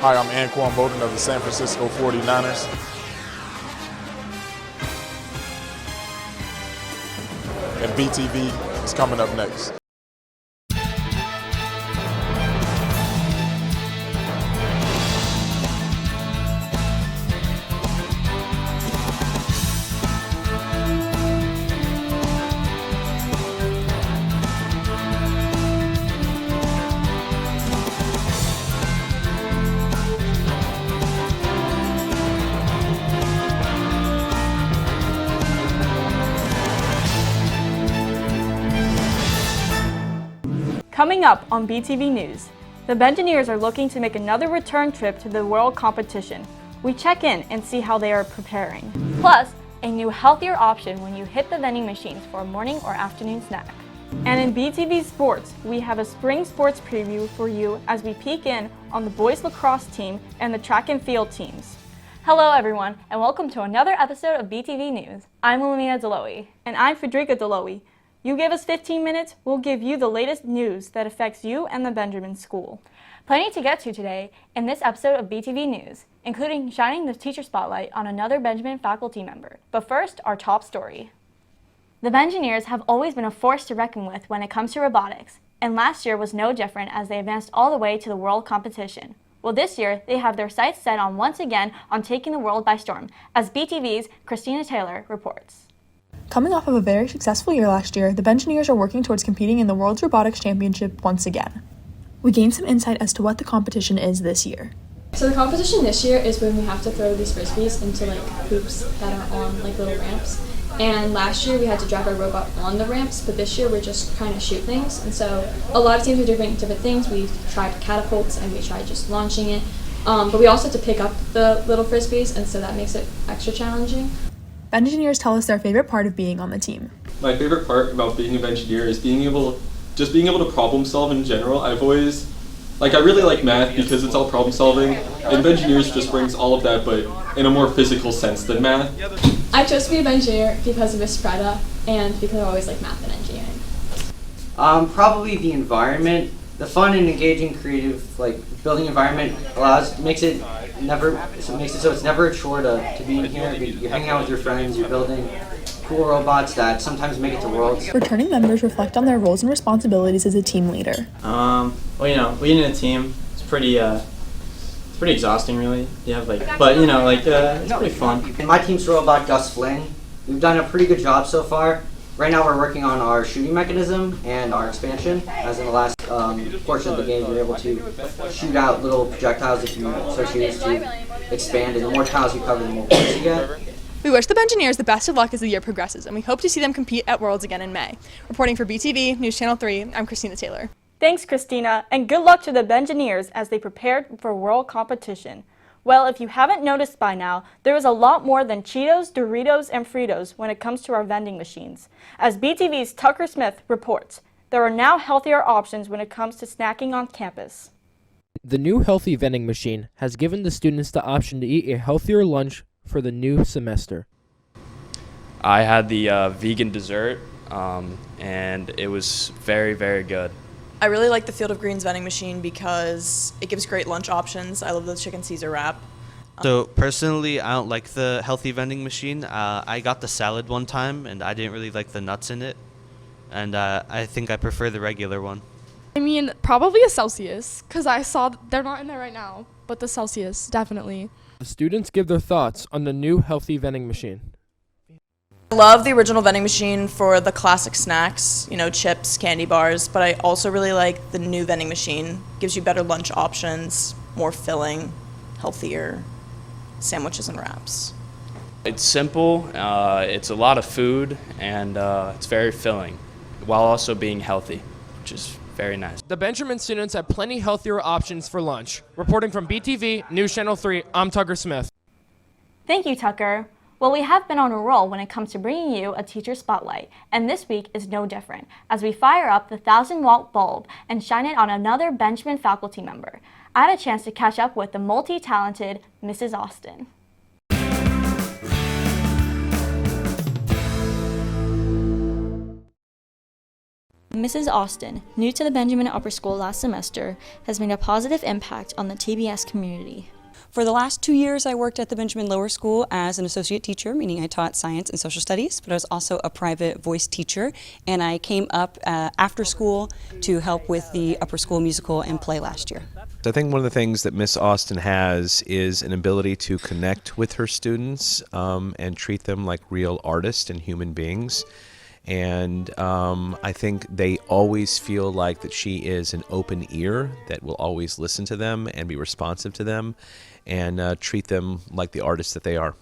Hi, I'm Anquan Bowden of the San Francisco 49ers. And BTV is coming up next. Coming up on BTV News, the Bengineers are looking to make another return trip to the World Competition. We check in and see how they are preparing. Plus, a new healthier option when you hit the vending machines for a morning or afternoon snack. And in BTV Sports, we have a spring sports preview for you as we peek in on the boys lacrosse team and the track and field teams. Hello everyone, and welcome to another episode of BTV News. I'm Lumina Deloe. And I'm Frederica Deloe. You give us 15 minutes, we'll give you the latest news that affects you and the Benjamin School. Plenty to get to today in this episode of BTV News, including shining the teacher spotlight on another Benjamin faculty member. But first, our top story. The Bengineers have always been a force to reckon with when it comes to robotics, and last year was no different as they advanced all the way to the World Competition. Well, this year, they have their sights set on once again on taking the world by storm, as BTV's Christina Taylor reports. Coming off of a very successful year last year, the Bengineers are working towards competing in the World's Robotics Championship once again. We gained some insight as to what the competition is this year. So the competition this year is when we have to throw these frisbees into hoops that are on little ramps. And last year we had to drive our robot on the ramps, but this year we're just trying to shoot things. And so a lot of teams are doing different things. We tried catapults and we tried just launching it. But we also have to pick up the little frisbees, and so that makes it extra challenging. Bengineers tell us their favorite part of being on the team. My favorite part about being a Bengineer is being able to problem solve in general. I really like math because it's all problem solving, and Bengineers just brings all of that, but in a more physical sense than math. I chose to be a Bengineer because of Miss Preda and because I always like math and engineering. Probably the environment. The fun and engaging, creative, building environment makes it so it's never a chore to be in here. You're hanging out with your friends, you're building cool robots that sometimes make it to Worlds. Returning members reflect on their roles and responsibilities as a team leader. Leading a team, it's pretty exhausting, really. It's pretty fun. And my team's robot, Gus Flynn. We've done a pretty good job so far. Right now we're working on our shooting mechanism and our expansion. As in the last portion of the game, you're able to shoot out little projectiles if you so choose to expand. And the more tiles you cover, the more points you get. We wish the Bengineers the best of luck as the year progresses, and we hope to see them compete at Worlds again in May. Reporting for BTV News Channel 3, I'm Christina Taylor. Thanks, Christina, and good luck to the Bengineers as they prepare for world competition. Well, if you haven't noticed by now, there is a lot more than Cheetos, Doritos, and Fritos when it comes to our vending machines. As BTV's Tucker Smith reports, there are now healthier options when it comes to snacking on campus. The new healthy vending machine has given the students the option to eat a healthier lunch for the new semester. I had the vegan dessert, and it was very, very good. I really like the Field of Greens vending machine because it gives great lunch options. I love the chicken Caesar wrap. So personally, I don't like the healthy vending machine. I got the salad one time, and I didn't really like the nuts in it. And I think I prefer the regular one. I mean, probably a Celsius, because I saw they're not in there right now, but the Celsius, definitely. The students give their thoughts on the new healthy vending machine. I love the original vending machine for the classic snacks, chips, candy bars, but I also really like the new vending machine. Gives you better lunch options, more filling, healthier sandwiches and wraps. It's simple, it's a lot of food, and it's very filling, while also being healthy, which is very nice. The Benjamin students have plenty healthier options for lunch. Reporting from BTV News Channel 3, I'm Tucker Smith. Thank you, Tucker. Well, we have been on a roll when it comes to bringing you a teacher spotlight, and this week is no different, as we fire up the 1,000-watt bulb and shine it on another Benjamin faculty member. I had a chance to catch up with the multi-talented Mrs. Austin. Mrs. Austin, new to the Benjamin Upper School last semester, has made a positive impact on the TBS community. For the last 2 years, I worked at the Benjamin Lower School as an associate teacher, meaning I taught science and social studies, but I was also a private voice teacher, and I came up after school to help with the upper school musical and play last year. I think one of the things that Miss Austin has is an ability to connect with her students and treat them like real artists and human beings. And I think they always feel like that she is an open ear that will always listen to them and be responsive to them and treat them like the artists that they are.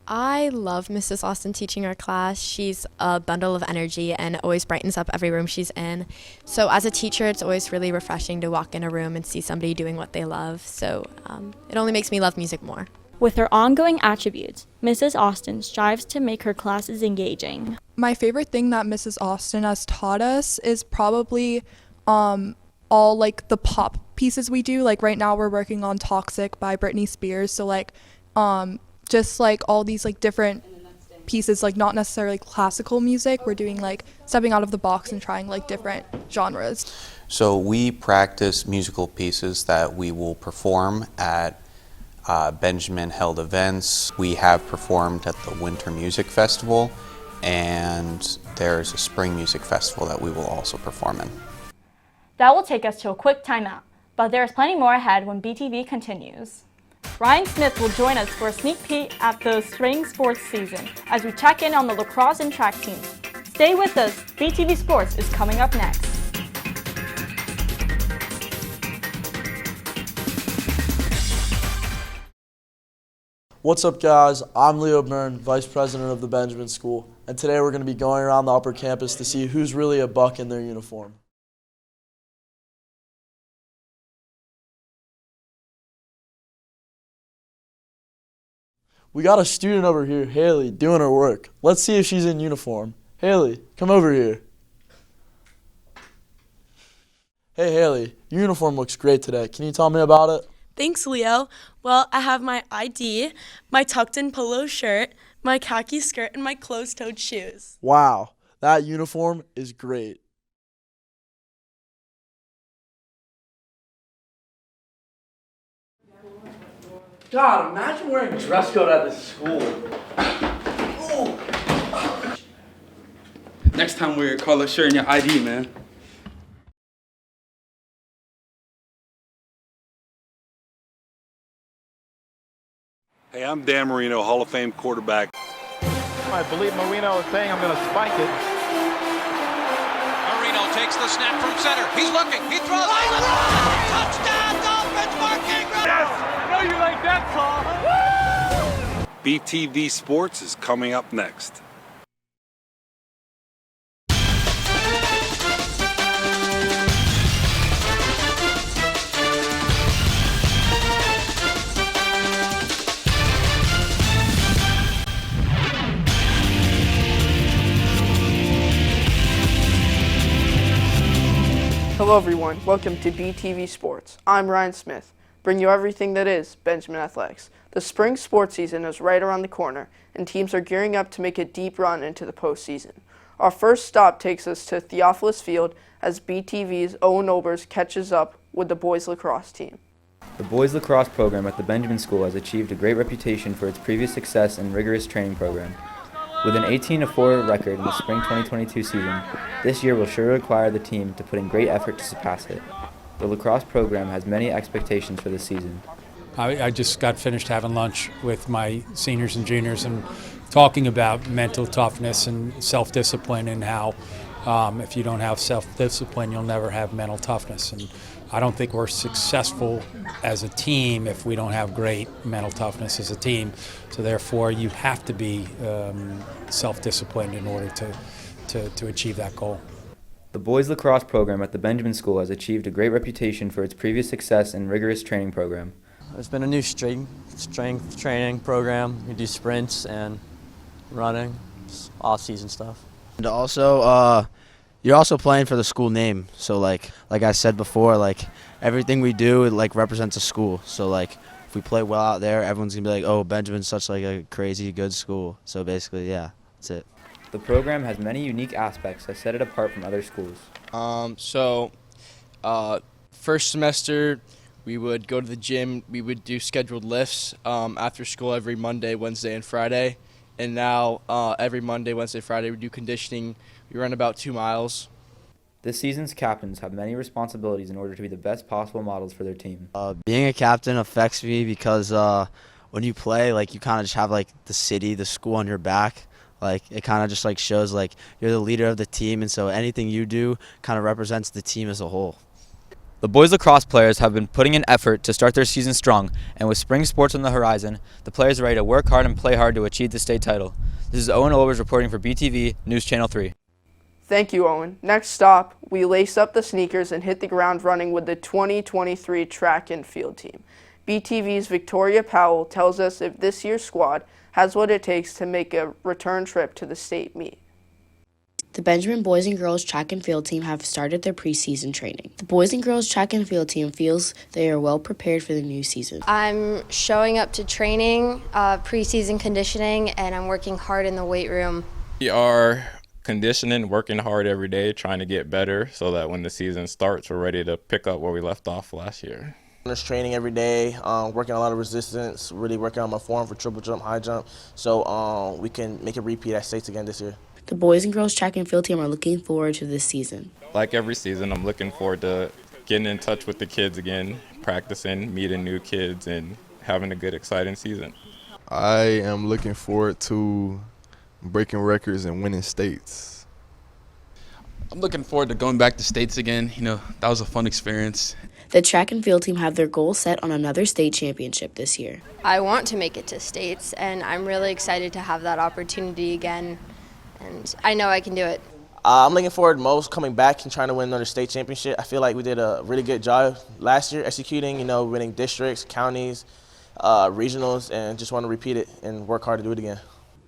I love Mrs. Austin teaching our class. She's a bundle of energy and always brightens up every room she's in. So as a teacher, it's always really refreshing to walk in a room and see somebody doing what they love. So it only makes me love music more. With her ongoing attributes, Mrs. Austin strives to make her classes engaging. My favorite thing that Mrs. Austin has taught us is probably all like the pop pieces we do. Like right now we're working on Toxic by Britney Spears. So like just like all these like different pieces, like not necessarily classical music. We're doing like stepping out of the box and trying like different genres. So we practice musical pieces that we will perform at Benjamin held events. We have performed at the Winter Music Festival, and there's a Spring Music Festival that we will also perform in. That will take us to a quick timeout, but there is plenty more ahead when BTV continues. Ryan Smith will join us for a sneak peek at the spring sports season as we check in on the lacrosse and track teams. Stay with us, BTV Sports is coming up next. What's up, guys? I'm Leo Byrne, Vice President of the Benjamin School, and today we're going to be going around the upper campus to see who's really a buck in their uniform. We got a student over here, Haley, doing her work. Let's see if she's in uniform. Haley, come over here. Hey, Haley, your uniform looks great today. Can you tell me about it? Thanks, Leo. Well, I have my ID, my tucked-in polo shirt, my khaki skirt, and my closed-toed shoes. Wow, that uniform is great. God, imagine wearing dress code at this school. Next time wear your collar shirt and your ID, man. Hey, I'm Dan Marino, Hall of Fame quarterback. I believe Marino is saying I'm going to spike it. Marino takes the snap from center. He's looking. He throws. Touchdown, Dolphins, Mark Ingram. Yes! I know you like that call. BTV Sports is coming up next. Hello everyone, welcome to BTV Sports. I'm Ryan Smith, bring you everything that is Benjamin Athletics. The spring sports season is right around the corner, and teams are gearing up to make a deep run into the postseason. Our first stop takes us to Theophilus Field as BTV's Owen Obers catches up with the boys lacrosse team. The boys lacrosse program at the Benjamin School has achieved a great reputation for its previous success and rigorous training program. With an 18-4 record in the spring 2022 season, this year will sure require the team to put in great effort to surpass it. The lacrosse program has many expectations for this season. I just got finished having lunch with my seniors and juniors and talking about mental toughness and self-discipline and how if you don't have self-discipline, you'll never have mental toughness. And I don't think we're successful as a team if we don't have great mental toughness as a team. So therefore, you have to be self-disciplined in order to achieve that goal. The boys lacrosse program at the Benjamin School has achieved a great reputation for its previous success and rigorous training program. There's been a new strength training program. We do sprints and running, off-season stuff. And also, you're also playing for the school name. So like I said before, like everything we do, it like represents a school. So like if we play well out there, everyone's gonna be like, oh, Benjamin's such like a crazy good school. So basically, yeah, that's it. The program has many unique aspects that set it apart from other schools. First semester, we would go to the gym. We would do scheduled lifts after school every Monday, Wednesday, and Friday. And now every Monday, Wednesday, Friday, we do conditioning. We run about 2 miles. This season's captains have many responsibilities in order to be the best possible models for their team. Being a captain affects me because when you play, like, you kind of just have like the city, the school on your back. Like, it kind of just like shows like you're the leader of the team, and so anything you do kind of represents the team as a whole. The boys lacrosse players have been putting in effort to start their season strong, and with spring sports on the horizon, the players are ready to work hard and play hard to achieve the state title. This is Owen Olbers reporting for BTV News Channel 3. Thank you, Owen. Next stop, we lace up the sneakers and hit the ground running with the 2023 track and field team. BTV's Victoria Powell tells us if this year's squad has what it takes to make a return trip to the state meet. The Benjamin boys and girls track and field team have started their preseason training. The boys and girls track and field team feels they are well prepared for the new season. I'm showing up to training, preseason conditioning, and I'm working hard in the weight room. We are conditioning, working hard every day, trying to get better so that when the season starts, we're ready to pick up where we left off last year. Just training every day, working a lot of resistance, really working on my form for triple jump, high jump, so we can make a repeat at states again this year. The boys and girls track and field team are looking forward to this season. Like every season, I'm looking forward to getting in touch with the kids again, practicing, meeting new kids, and having a good, exciting season. I am looking forward to breaking records and winning states. I'm looking forward to going back to states again. That was a fun experience. The track and field team have their goal set on another state championship this year. I want to make it to states, and I'm really excited to have that opportunity again, and I know I can do it. I'm looking forward most coming back and trying to win another state championship. I feel like we did a really good job last year executing, winning districts, counties, regionals, and just want to repeat it and work hard to do it again.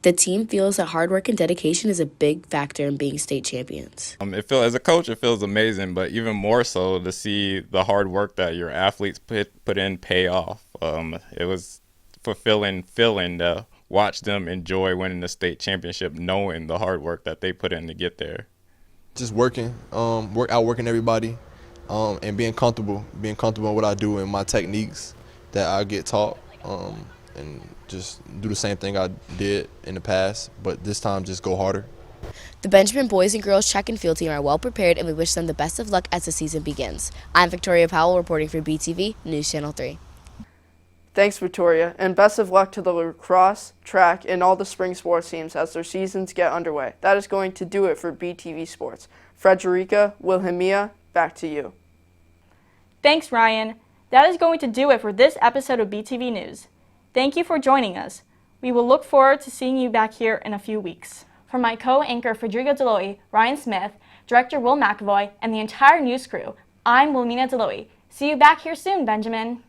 The team feels that hard work and dedication is a big factor in being state champions. As a coach, it feels amazing, but even more so to see the hard work that your athletes put in pay off. It was fulfilling feeling to watch them enjoy winning the state championship, knowing the hard work that they put in to get there. Just working, outworking everybody, and being comfortable in what I do and my techniques that I get taught, and just do the same thing I did in the past, but this time just go harder. The Benjamin boys and girls track and field team are well prepared, and we wish them the best of luck as the season begins. I'm Victoria Powell reporting for BTV News Channel 3. Thanks, Victoria, and best of luck to the lacrosse, track, and all the spring sports teams as their seasons get underway. That is going to do it for BTV Sports. Frederica, Wilhelmia, back to you. Thanks, Ryan. That is going to do it for this episode of BTV News. Thank you for joining us. We will look forward to seeing you back here in a few weeks. For my co-anchor Frederica Deloy, Ryan Smith, Director Will McAvoy, and the entire news crew, I'm Wilmina Deloy. See you back here soon, Benjamin.